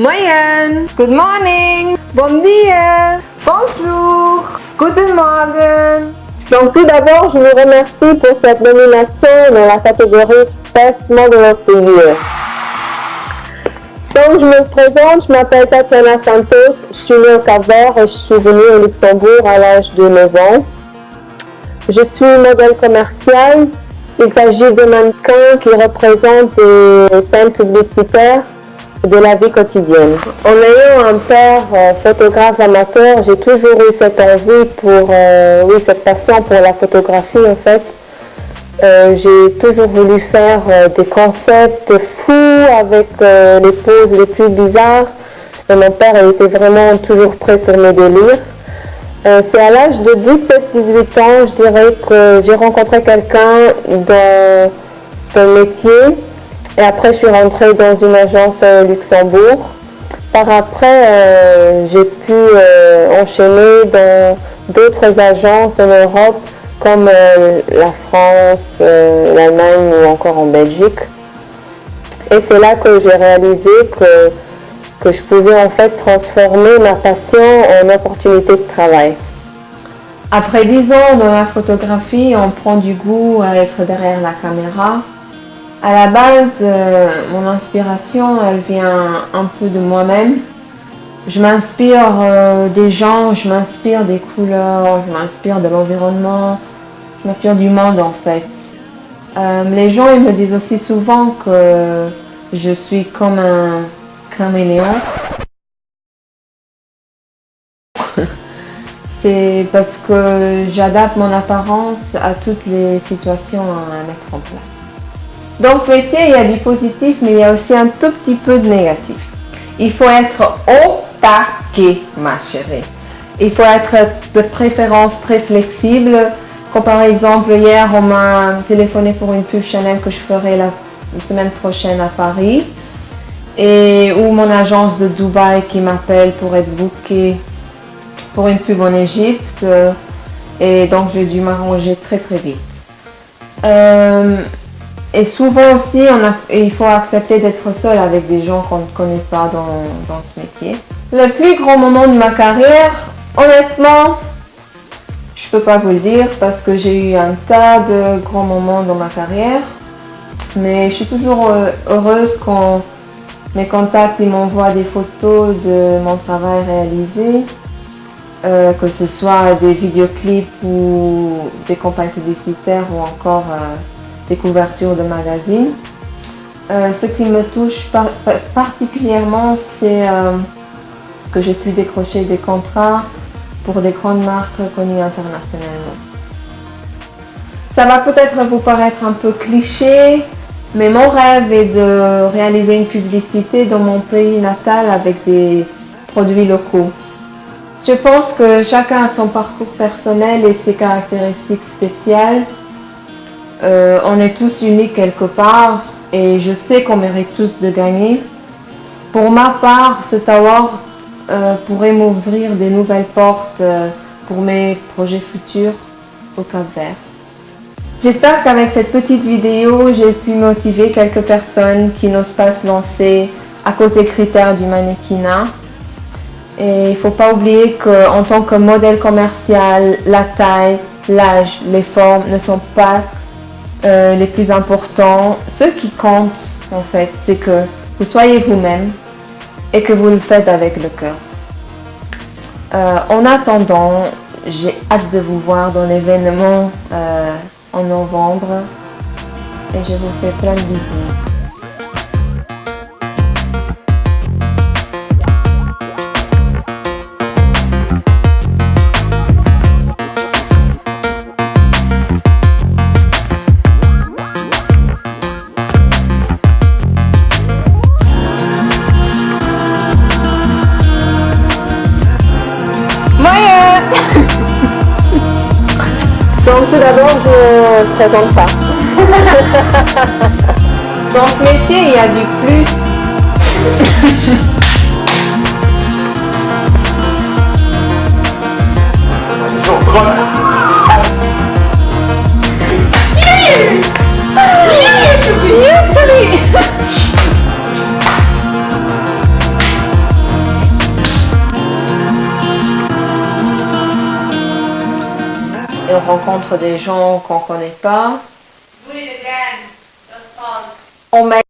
Moyen, good morning, bon dia, bonjour, guten Morgen. Donc tout d'abord, je vous remercie pour cette nomination dans la catégorie Best Model of the Year. Donc je me présente, je m'appelle Tatiana Santos, je suis née au Cap-Vert et je suis venue au Luxembourg à l'âge de 9 ans. Je suis modèle commercial. Il s'agit de mannequins qui représentent des scènes publicitaires de la vie quotidienne. En ayant un père photographe amateur, j'ai toujours eu cette envie cette passion pour la photographie en fait. J'ai toujours voulu faire des concepts fous avec les poses les plus bizarres et mon père était vraiment toujours prêt pour mes délires. C'est à l'âge de 17-18 ans, je dirais que j'ai rencontré quelqu'un dans le métier et après je suis rentrée dans une agence au Luxembourg. Par après, j'ai pu enchaîner dans d'autres agences en Europe comme la France, l'Allemagne ou encore en Belgique. Et c'est là que j'ai réalisé que je pouvais en fait transformer ma passion en opportunité de travail. Après 10 ans dans la photographie, on prend du goût à être derrière la caméra. À la base, mon inspiration, elle vient un peu de moi-même. Je m'inspire des gens, je m'inspire des couleurs, je m'inspire de l'environnement, je m'inspire du monde en fait. Les gens ils me disent aussi souvent que je suis comme un caméléon. C'est parce que j'adapte mon apparence à toutes les situations à mettre en place. Dans ce métier, il y a du positif, mais il y a aussi un tout petit peu de négatif. Il faut être au taquet, ma chérie. Il faut être de préférence très flexible. Comme par exemple, hier, on m'a téléphoné pour une pub Chanel que je ferai la semaine prochaine à Paris. Et ou mon agence de Dubaï qui m'appelle pour être bookée pour une pub en Égypte. Et donc, j'ai dû m'arranger très très vite. Et souvent aussi, il faut accepter d'être seul avec des gens qu'on ne connaît pas dans ce métier. Le plus grand moment de ma carrière, honnêtement, je ne peux pas vous le dire parce que j'ai eu un tas de grands moments dans ma carrière. Mais je suis toujours heureuse quand mes contacts m'envoient des photos de mon travail réalisé. Que ce soit des vidéoclips ou des campagnes publicitaires ou encore des couvertures de magazines. Ce qui me touche particulièrement, c'est que j'ai pu décrocher des contrats pour des grandes marques reconnues internationalement. Ça va peut-être vous paraître un peu cliché, mais mon rêve est de réaliser une publicité dans mon pays natal avec des produits locaux. Je pense que chacun a son parcours personnel et ses caractéristiques spéciales. On est tous uniques quelque part et je sais qu'on mérite tous de gagner. Pour ma part, cet award pourrait m'ouvrir des nouvelles portes pour mes projets futurs au Cap-Vert. J'espère qu'avec cette petite vidéo, j'ai pu motiver quelques personnes qui n'osent pas se lancer à cause des critères du mannequinat. Et il ne faut pas oublier qu'en tant que modèle commercial, la taille, l'âge, les formes ne sont pas les plus importants. Ce qui compte, en fait, c'est que vous soyez vous-même et que vous le faites avec le cœur. En attendant, j'ai hâte de vous voir dans l'événement en novembre et je vous fais plein de bisous. Donc tout d'abord, je ne présente pas. Dans ce métier, il y a du plus. on rencontre des gens qu'on ne connaît pas. Do it again. That's all. On met